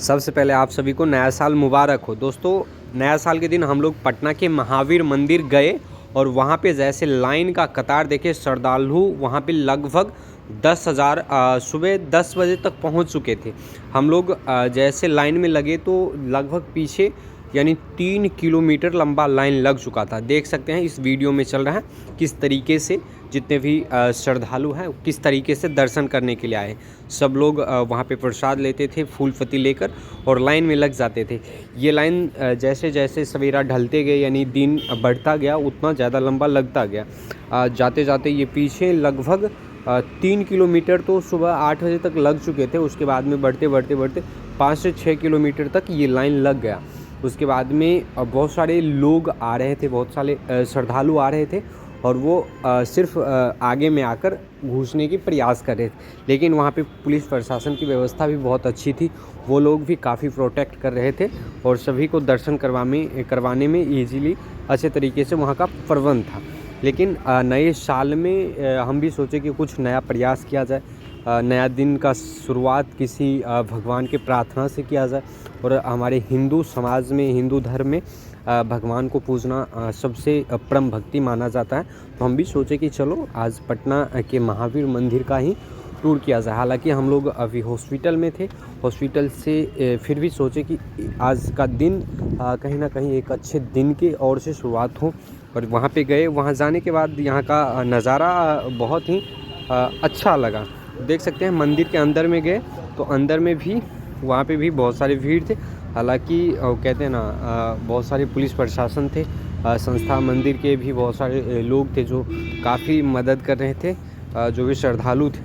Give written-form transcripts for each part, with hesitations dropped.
सबसे पहले आप सभी को नया साल मुबारक हो। दोस्तों, नया साल के दिन हम लोग पटना के महावीर मंदिर गए और वहाँ पे जैसे लाइन का कतार देखे, श्रद्धालु वहाँ पे लगभग 10,000 सुबह 10 बजे तक पहुँच चुके थे। हम लोग जैसे लाइन में लगे तो लगभग पीछे यानी 3 किलोमीटर लंबा लाइन लग चुका था। देख सकते हैं इस वीडियो में चल रहा है किस तरीके से जितने भी श्रद्धालु हैं किस तरीके से दर्शन करने के लिए आए। सब लोग वहाँ पे प्रसाद लेते थे फूल पत्ती लेकर और लाइन में लग जाते थे। ये लाइन जैसे जैसे सवेरा ढलते गए यानी दिन बढ़ता गया उतना ज़्यादा लंबा लगता गया। जाते जाते ये पीछे लगभग 3 किलोमीटर तो सुबह 8 बजे तक लग चुके थे। उसके बाद में बढ़ते बढ़ते बढ़ते 5 से 6 किलोमीटर तक ये लाइन लग गया। उसके बाद में बहुत सारे लोग आ रहे थे, बहुत सारे श्रद्धालु आ रहे थे और वो सिर्फ आगे में आकर घुसने की प्रयास कर रहे थे। लेकिन वहाँ पे पुलिस प्रशासन की व्यवस्था भी बहुत अच्छी थी। वो लोग भी काफ़ी प्रोटेक्ट कर रहे थे और सभी को दर्शन करवाने में ईजीली अच्छे तरीके से वहाँ का प्रबंध था। लेकिन नए साल में हम भी सोचे कि कुछ नया प्रयास किया जाए, नया दिन का शुरुआत किसी भगवान के प्रार्थना से किया जाए। और हमारे हिंदू समाज में, हिंदू धर्म में भगवान को पूजना सबसे परम भक्ति माना जाता है। तो हम भी सोचे कि चलो आज पटना के महावीर मंदिर का ही टूर किया जाए। हालांकि हम लोग अभी हॉस्पिटल में थे, हॉस्पिटल से फिर भी सोचे कि आज का दिन कहीं ना कहीं एक अच्छे दिन की ओर से शुरुआत हो। और वहाँ पे गए, वहाँ जाने के बाद यहाँ का नज़ारा बहुत ही अच्छा लगा। देख सकते हैं मंदिर के अंदर में गए तो अंदर में भी वहाँ पे भी बहुत सारी भीड़ थे। हालांकि कहते हैं ना बहुत सारे पुलिस प्रशासन थे, संस्था मंदिर के भी बहुत सारे लोग थे जो काफ़ी मदद कर रहे थे, जो भी श्रद्धालु थे।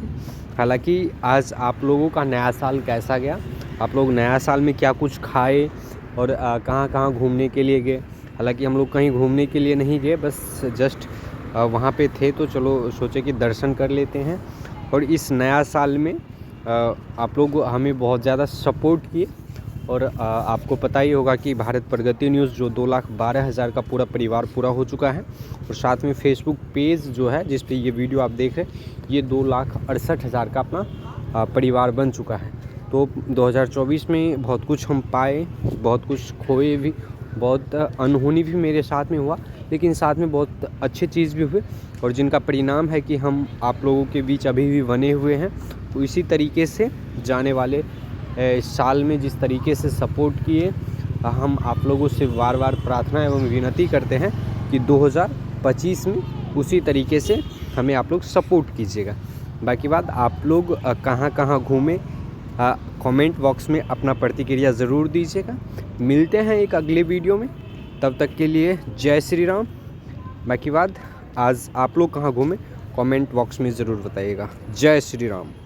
हालांकि आज आप लोगों का नया साल कैसा गया, आप लोग नया साल में क्या कुछ खाए और कहाँ कहाँ घूमने के लिए गए। हालांकि हम लोग कहीं घूमने के लिए नहीं गए, बस जस्ट वहाँ पे थे तो चलो सोचे कि दर्शन कर लेते हैं। और इस नया साल में आप लोग हमें बहुत ज़्यादा सपोर्ट किए और आपको पता ही होगा कि भारत प्रगति न्यूज़ जो 2,12,000 का पूरा परिवार पूरा हो चुका है। और साथ में फेसबुक पेज जो है जिस पे ये वीडियो आप देख रहे हैं ये 2,68,000 का अपना परिवार बन चुका है। तो 2024 में बहुत कुछ हम पाए, बहुत कुछ खोए भी, बहुत अनहोनी भी मेरे साथ में हुआ, लेकिन साथ में बहुत अच्छे चीज़ भी हुए और जिनका परिणाम है कि हम आप लोगों के बीच अभी भी बने हुए हैं। तो इसी तरीके से जाने वाले साल में जिस तरीके से सपोर्ट किए, हम आप लोगों से बार बार प्रार्थना एवं विनती करते हैं कि 2025 में उसी तरीके से हमें आप लोग सपोर्ट कीजिएगा। बाकी बात आप लोग कहाँ कहाँ घूमें कमेंट बॉक्स में अपना प्रतिक्रिया ज़रूर दीजिएगा। मिलते हैं एक अगले वीडियो में, तब तक के लिए जय श्री राम। बाकी बात आज आप लोग कहाँ घूमें कमेंट बॉक्स में ज़रूर बताइएगा। जय श्री राम।